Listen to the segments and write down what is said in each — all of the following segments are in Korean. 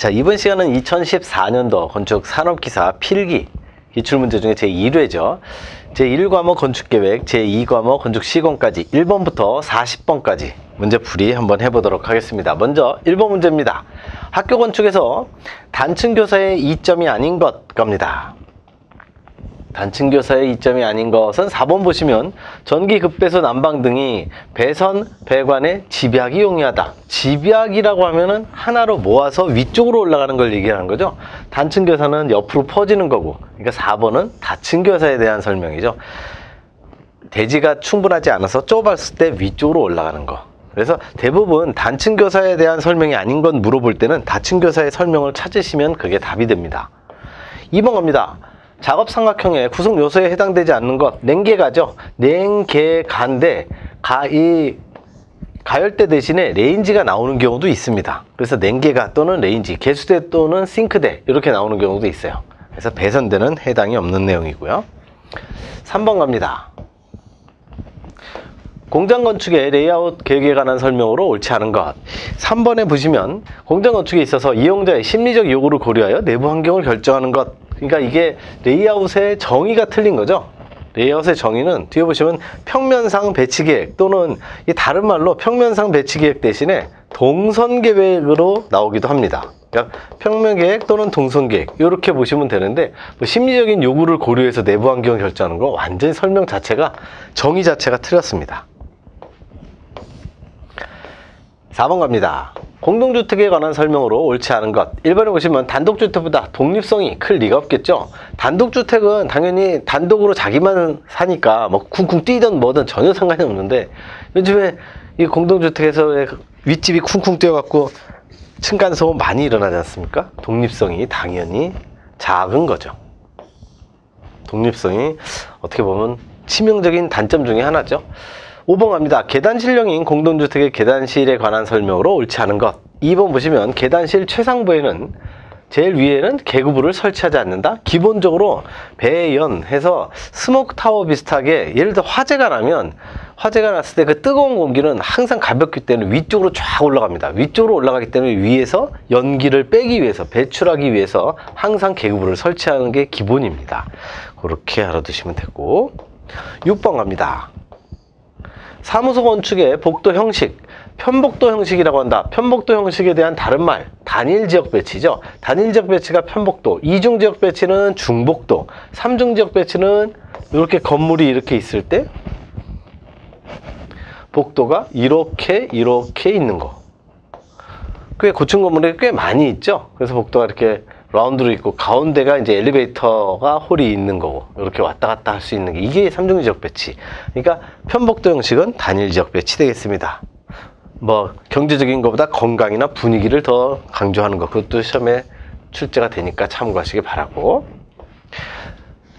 자, 이번 시간은 2014년도 건축 산업기사 필기 기출문제 중에 제1회죠. 제1과목 건축계획, 제2과목 건축시공까지 1번부터 40번까지 문제풀이 한번 해보도록 하겠습니다. 먼저 1번 문제입니다. 학교 건축에서 단층교사의 이점이 아닌 것 갑니다. 단층교사의 이점이 아닌 것은 4번 보시면 전기 급배수 난방 등이 배선, 배관의 집약이 용이하다. 집약이라고 하면은 하나로 모아서 위쪽으로 올라가는 걸 얘기하는 거죠. 단층교사는 옆으로 퍼지는 거고, 그러니까 4번은 다층교사에 대한 설명이죠. 대지가 충분하지 않아서 좁았을 때 위쪽으로 올라가는 거. 그래서 대부분 단층교사에 대한 설명이 아닌 건 물어볼 때는 다층교사의 설명을 찾으시면 그게 답이 됩니다. 2번 갑니다. 작업 삼각형의 구성 요소에 해당되지 않는 것, 냉계가죠. 냉계가인데 이 가열대 대신에 레인지가 나오는 경우도 있습니다. 그래서 냉계가 또는 레인지, 개수대 또는 싱크대 이렇게 나오는 경우도 있어요. 그래서 배선대는 해당이 없는 내용이고요. 3번 갑니다. 공장 건축의 레이아웃 계획에 관한 설명으로 옳지 않은 것. 3번에 보시면 공장 건축에 있어서 이용자의 심리적 요구를 고려하여 내부 환경을 결정하는 것. 그러니까 이게 레이아웃의 정의가 틀린 거죠. 레이아웃의 정의는 뒤에 보시면 평면상 배치계획 또는 이 다른 말로 평면상 배치계획 대신에 동선계획으로 나오기도 합니다. 그러니까 평면계획 또는 동선계획 이렇게 보시면 되는데, 뭐 심리적인 요구를 고려해서 내부 환경을 결정하는 거 완전히 설명 자체가, 정의 자체가 틀렸습니다. 4번 갑니다. 공동주택에 관한 설명으로 옳지 않은 것. 1번에 보시면 단독주택보다 독립성이 클 리가 없겠죠. 단독주택은 당연히 단독으로 자기만 사니까 뭐 쿵쿵 뛰든 뭐든 전혀 상관이 없는데, 요즘에 이 공동주택에서 윗집이 쿵쿵 뛰어갖고 층간소음 많이 일어나지 않습니까? 독립성이 당연히 작은 거죠. 독립성이 어떻게 보면 치명적인 단점 중에 하나죠. 5번 갑니다. 계단실형인 공동주택의 계단실에 관한 설명으로 옳지 않은 것. 2번 보시면 계단실 최상부에는 제일 위에는 계구부를 설치하지 않는다. 기본적으로 배연해서 스모크타워 비슷하게, 예를 들어 화재가 났을 때 그 뜨거운 공기는 항상 가볍기 때문에 위쪽으로 쫙 올라갑니다. 위쪽으로 올라가기 때문에 위에서 연기를 빼기 위해서, 배출하기 위해서 항상 계구부를 설치하는 게 기본입니다. 그렇게 알아두시면 되고. 6번 갑니다. 사무소 건축의 복도 형식, 편복도 형식이라고 한다. 편복도 형식에 대한 다른 말, 단일 지역 배치죠. 단일 지역 배치가 편복도, 이중 지역 배치는 중복도, 삼중 지역 배치는 이렇게 건물이 이렇게 있을 때 복도가 이렇게 있는 거. 꽤 고층 건물에 꽤 많이 있죠. 그래서 복도가 이렇게 라운드로 있고 가운데가 이제 엘리베이터가 홀이 있는 거고, 이렇게 왔다 갔다 할 수 있는 게, 이게 삼중 지역 배치. 그러니까 편복도 형식은 단일 지역 배치 되겠습니다. 뭐 경제적인 것보다 건강이나 분위기를 더 강조하는 것, 그것도 시험에 출제가 되니까 참고하시기 바라고.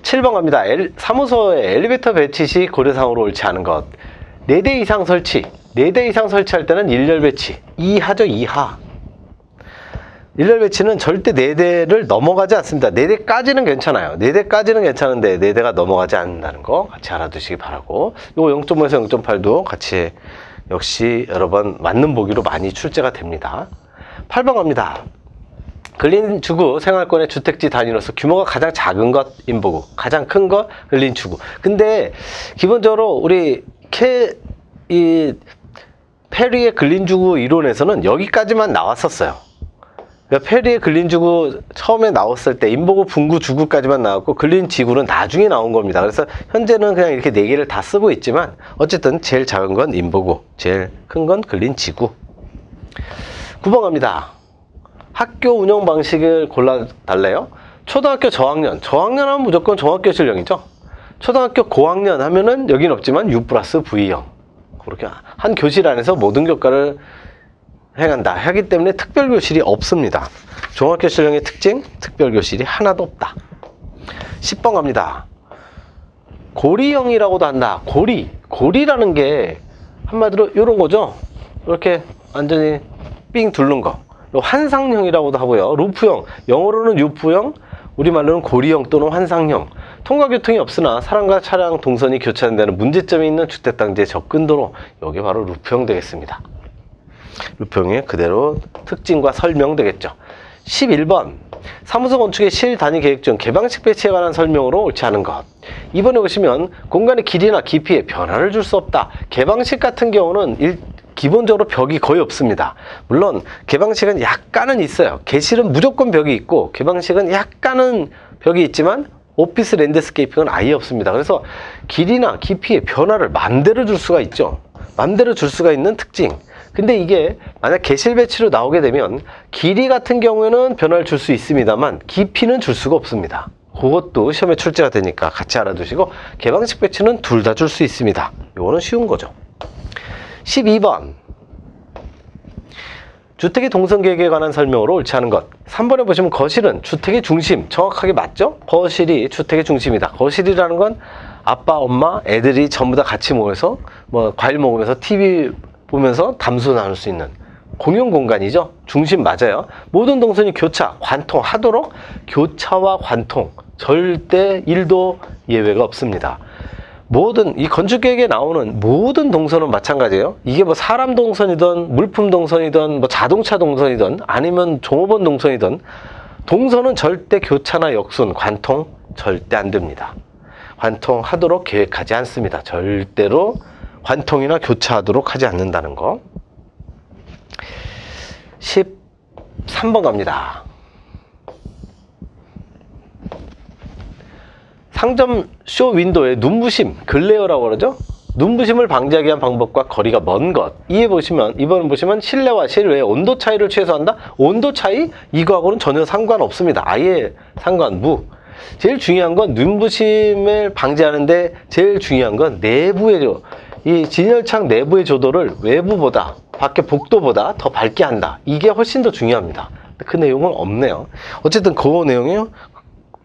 7번 갑니다. 사무소의 엘리베이터 배치 시 고려사항으로 옳지 않은 것. 4대 이상 설치, 4대 이상 설치할 때는 일렬 배치, 이하죠. 이하. 일렬 배치는 절대 4대를 넘어가지 않습니다. 4대까지는 괜찮아요. 4대까지는 괜찮은데 4대가 넘어가지 않는다는 거 같이 알아두시기 바라고. 요거 0.5에서 0.8도 같이 역시 여러 번 맞는 보기로 많이 출제가 됩니다. 8번 갑니다. 근린주구 생활권의 주택지 단위로서 규모가 가장 작은 것 인보구, 가장 큰 것 근린주구. 근데 기본적으로 우리 페리의 근린주구 이론에서는 여기까지만 나왔었어요. 그러니까 페리의 근린주구 처음에 나왔을 때 인보구, 분구, 주구까지만 나왔고 근린지구는 나중에 나온 겁니다. 그래서 현재는 그냥 이렇게 4개를 다 쓰고 있지만 어쨌든 제일 작은 건 인보구, 제일 큰 건 근린지구. 9번 갑니다. 학교 운영 방식을 골라달래요. 초등학교 저학년 하면 무조건 종합교실형이죠. 초등학교 고학년 하면은 여긴 없지만 U+V형. 그렇게 한 교실 안에서 모든 교과를 행한다 하기 때문에 특별교실이 없습니다. 종합교실형의 특징, 특별교실이 하나도 없다. 10번 갑니다. 고리형이라고도 한다. 고리라는 게 한마디로 이런 거죠. 이렇게 완전히 삥 둘른 거. 환상형이라고도 하고요. 루프형, 영어로는 유프형, 우리말로는 고리형 또는 환상형. 통과교통이 없으나 사람과 차량 동선이 교차된다는 문제점이 있는 주택단지의 접근도로, 여기 바로 루프형 되겠습니다. 루프형의 그대로 특징과 설명 되겠죠. 11번. 사무소 건축의 실 단위 계획 중 개방식 배치에 관한 설명으로 옳지 않은 것. 이번에 보시면 공간의 길이나 깊이에 변화를 줄 수 없다. 개방식 같은 경우는 기본적으로 벽이 거의 없습니다. 물론 개방식은 약간은 있어요. 개실은 무조건 벽이 있고 개방식은 약간은 벽이 있지만 오피스 랜드스케이핑은 아예 없습니다. 그래서 길이나 깊이의 변화를 맘대로 줄 수가 있죠. 맘대로 줄 수가 있는 특징. 근데 이게 만약 개실 배치로 나오게 되면 길이 같은 경우에는 변화를 줄 수 있습니다만 깊이는 줄 수가 없습니다. 그것도 시험에 출제가 되니까 같이 알아두시고 개방식 배치는 둘 다 줄 수 있습니다. 이거는 쉬운 거죠. 12번. 주택의 동선계획에 관한 설명으로 옳지 않은 것. 3번에 보시면 거실은 주택의 중심. 정확하게 맞죠? 거실이 주택의 중심이다. 거실이라는 건 아빠, 엄마, 애들이 전부 다 같이 모여서 뭐 과일 먹으면서 TV 보면서 담소 나눌 수 있는 공용 공간이죠. 중심 맞아요. 모든 동선이 교차, 관통하도록 교차와 관통 절대 1도 예외가 없습니다. 모든 이 건축계획에 나오는 모든 동선은 마찬가지예요. 이게 뭐 사람 동선이든 물품 동선이든 뭐 자동차 동선이든 아니면 종업원 동선이든 동선은 절대 교차나 역순, 관통 절대 안 됩니다. 관통하도록 계획하지 않습니다. 절대로 관통이나 교차하도록 하지 않는다는 거. 13번 갑니다. 상점 쇼 윈도에 눈부심, 글레어라고 그러죠? 눈부심을 방지하기 위한 방법과 거리가 먼 것. 이번 보시면 실내와 실외의 온도 차이를 최소화한다? 온도 차이? 이거하고는 전혀 상관없습니다. 아예 상관무. 제일 중요한 건 눈부심을 방지하는데 제일 중요한 건 내부의 이 진열창 내부의 조도를 외부보다 밖에 복도보다 더 밝게 한다. 이게 훨씬 더 중요합니다. 그 내용은 없네요. 어쨌든 그 내용이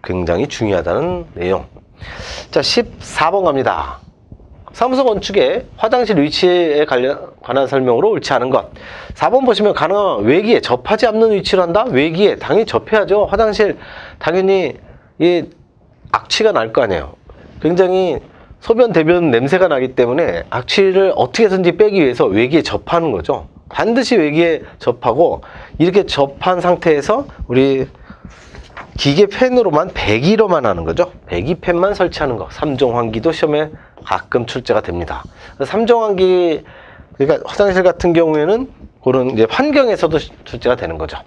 굉장히 중요하다는 내용. 자, 14번 갑니다. 사무소 건축의 화장실 위치에 관한 설명으로 옳지 않은 것. 4번 보시면 가능한 외기에 접하지 않는 위치를 한다? 외기에 당연히 접해야죠. 화장실 당연히 이 악취가 날 거 아니에요. 굉장히 소변 대변 냄새가 나기 때문에 악취를 어떻게 해서든지 빼기 위해서 외기에 접하는 거죠. 반드시 외기에 접하고 이렇게 접한 상태에서 우리 기계 팬으로만 배기로만 하는 거죠. 배기 팬만 설치하는 거. 3종 환기도 시험에 가끔 출제가 됩니다. 3종 환기, 그러니까 화장실 같은 경우에는 그런 이제 환경에서도 출제가 되는 거죠.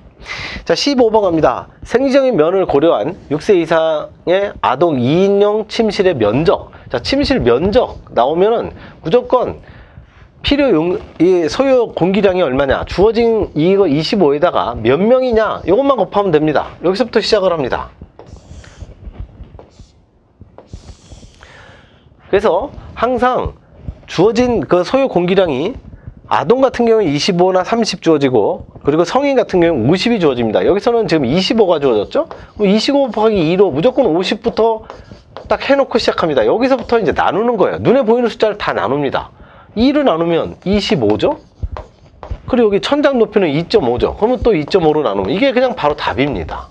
자, 15번 갑니다. 생리적인 면을 고려한 6세 이상의 아동 2인용 침실의 면적. 자, 침실 면적 나오면은 무조건 이 소요 공기량이 얼마냐, 주어진 이거 25에다가 몇 명이냐, 이것만 곱하면 됩니다. 여기서부터 시작을 합니다. 그래서 항상 주어진 그 소요 공기량이 아동 같은 경우는 25나 30 주어지고, 그리고 성인 같은 경우는 50이 주어집니다. 여기서는 지금 25가 주어졌죠? 25 곱하기 2로 무조건 50부터 딱 해놓고 시작합니다. 여기서부터 이제 나누는 거예요. 눈에 보이는 숫자를 다 나눕니다. 2를 나누면 25죠? 그리고 여기 천장 높이는 2.5죠? 그러면 또 2.5로 나누면 이게 그냥 바로 답입니다.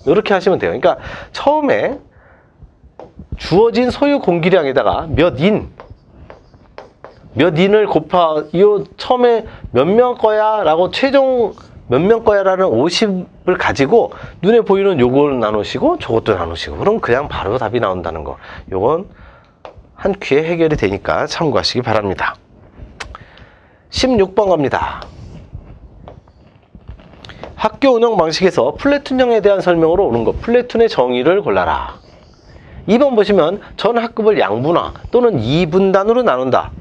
이렇게 하시면 돼요. 그러니까 처음에 주어진 소유 공기량에다가 몇 인을 이 처음에 몇 명 거야 라고 최종 몇 명 거야 라는 50을 가지고 눈에 보이는 요걸 나누시고 저것도 나누시고, 그럼 그냥 바로 답이 나온다는 거. 요건 한 큐에 해결이 되니까 참고하시기 바랍니다. 16번 갑니다. 학교 운영 방식에서 플래툰형에 대한 설명으로 오는 것. 플래툰의 정의를 골라라. 2번 보시면 전 학급을 양분화 또는 2분단으로 나눈다.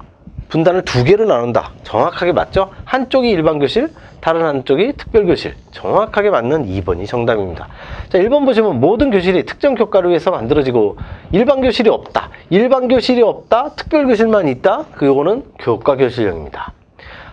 분단을 2개로 나눈다. 정확하게 맞죠? 한쪽이 일반교실, 다른 한쪽이 특별교실. 정확하게 맞는 2번이 정답입니다. 자, 1번 보시면 모든 교실이 특정 교과를 위해서 만들어지고 일반교실이 없다. 일반교실이 없다. 특별교실만 있다. 그거는 교과교실형입니다.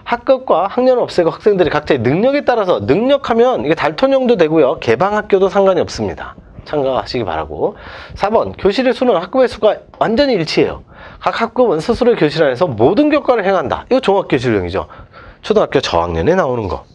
학급과 학년을 없애고 학생들이 각자의 능력에 따라서, 능력하면 이게 달톤형도 되고요. 개방학교도 상관이 없습니다. 참고하시기 바라고. 4번 교실의 수는 학급의 수가 완전히 일치해요. 각 학급은 스스로의 교실 안에서 모든 교과를 행한다. 이거 종합교실형이죠. 초등학교 저학년에 나오는 거.